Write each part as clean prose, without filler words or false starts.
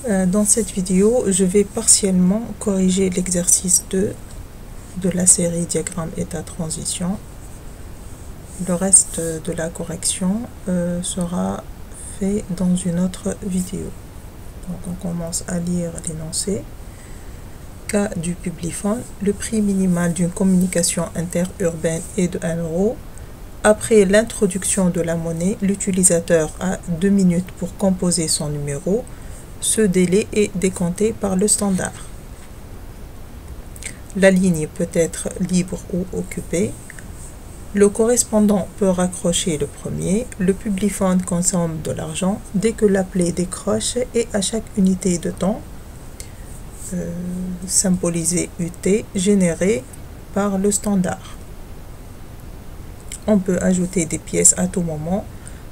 Dans cette vidéo, je vais partiellement corriger l'exercice 2 de la série diagramme état transition. Le reste de la correction sera fait dans une autre vidéo. Donc on commence à lire l'énoncé. Cas du Publiphone, le prix minimal d'une communication interurbaine est de 1 €. Après l'introduction de la monnaie, l'utilisateur a 2 minutes pour composer son numéro. Ce délai est décompté par le standard. La ligne peut être libre ou occupée. Le correspondant peut raccrocher le premier. Le Publiphone consomme de l'argent dès que l'appelé décroche et à chaque unité de temps, symbolisé UT, générée par le standard. On peut ajouter des pièces à tout moment.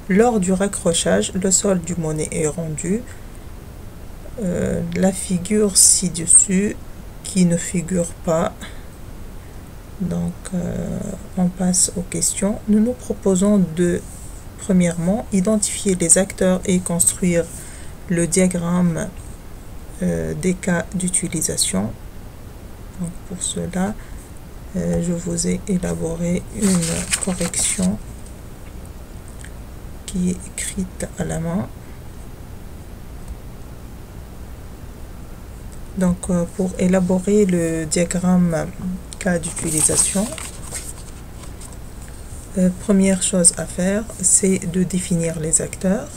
Lors du raccrochage, le solde du monnaie est rendu. La figure ci-dessus qui ne figure pas. Donc, on passe aux questions. Nous nous proposons de, premièrement, identifier les acteurs et construire le diagramme des cas d'utilisation. Donc, pour cela, je vous ai élaboré une correction qui est écrite à la main. Donc, pour élaborer le diagramme cas d'utilisation, première chose à faire, c'est de définir les acteurs.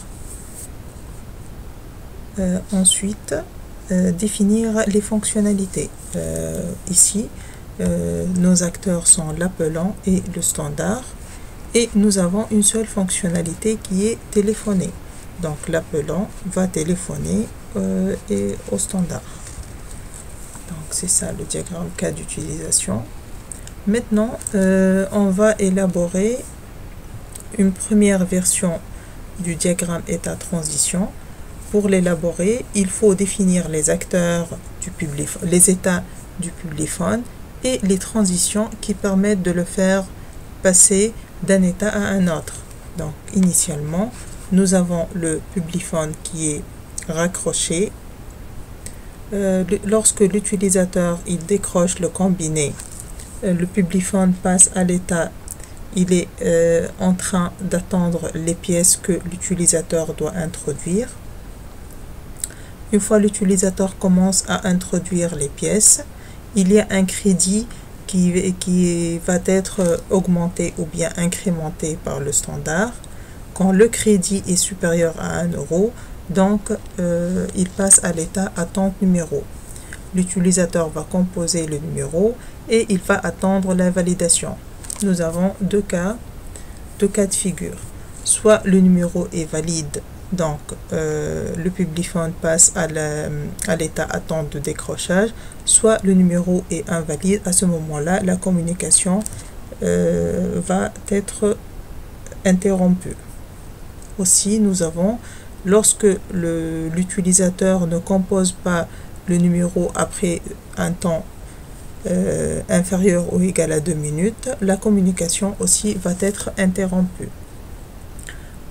Ensuite, définir les fonctionnalités. Ici, nos acteurs sont l'appelant et le standard. Et nous avons une seule fonctionnalité qui est téléphoner. Donc, l'appelant va téléphoner au standard. Donc, c'est ça le diagramme cas d'utilisation. Maintenant, on va élaborer une première version du diagramme état transition. Pour l'élaborer, il faut définir les acteurs du Publiphone, les états du Publiphone et les transitions qui permettent de le faire passer d'un état à un autre. Donc, initialement, nous avons le Publiphone qui est raccroché. Lorsque l'utilisateur il décroche le combiné, le Publiphone passe à l'état, il est en train d'attendre les pièces que l'utilisateur doit introduire. Une fois l'utilisateur commence à introduire les pièces, il y a un crédit qui va être augmenté ou bien incrémenté par le standard. Quand le crédit est supérieur à 1 €, donc il passe à l'état attente numéro. L'utilisateur va composer le numéro et il va attendre la validation. Nous avons deux cas de figure. Soit le numéro est valide, donc le Publiphone passe à l'état attente de décrochage, soit le numéro est invalide. À ce moment-là, la communication va être interrompue. Aussi, nous avons, lorsque l'utilisateur ne compose pas le numéro après un temps inférieur ou égal à 2 minutes, la communication aussi va être interrompue.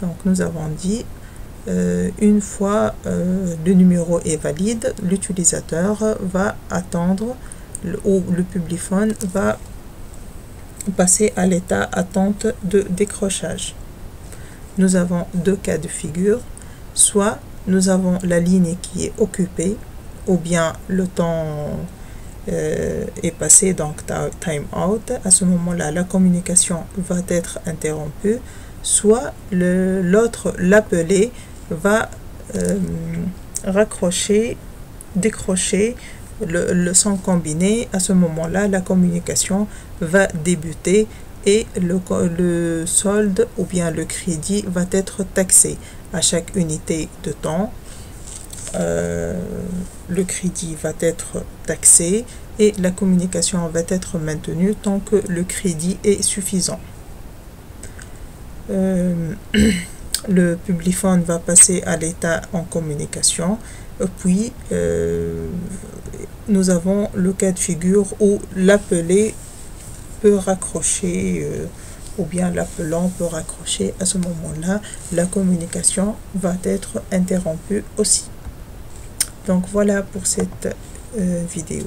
Donc, nous avons dit, une fois le numéro est valide, l'utilisateur va attendre ou le Publiphone va passer à l'état attente de décrochage. Nous avons deux cas de figure. Soit nous avons la ligne qui est occupée, ou bien le temps est passé, donc time out. À ce moment-là, la communication va être interrompue. Soit l'appelé va décrocher son combiné. À ce moment-là, la communication va débuter et le solde ou bien le crédit va être taxé à chaque unité de temps. Le crédit va être taxé et la communication va être maintenue tant que le crédit est suffisant. Le Publiphone va passer à l'état en communication. Puis, nous avons le cas de figure où l'appelé peut raccrocher ou bien l'appelant peut raccrocher. À ce moment-là, la communication va être interrompue aussi. Donc voilà pour cette vidéo.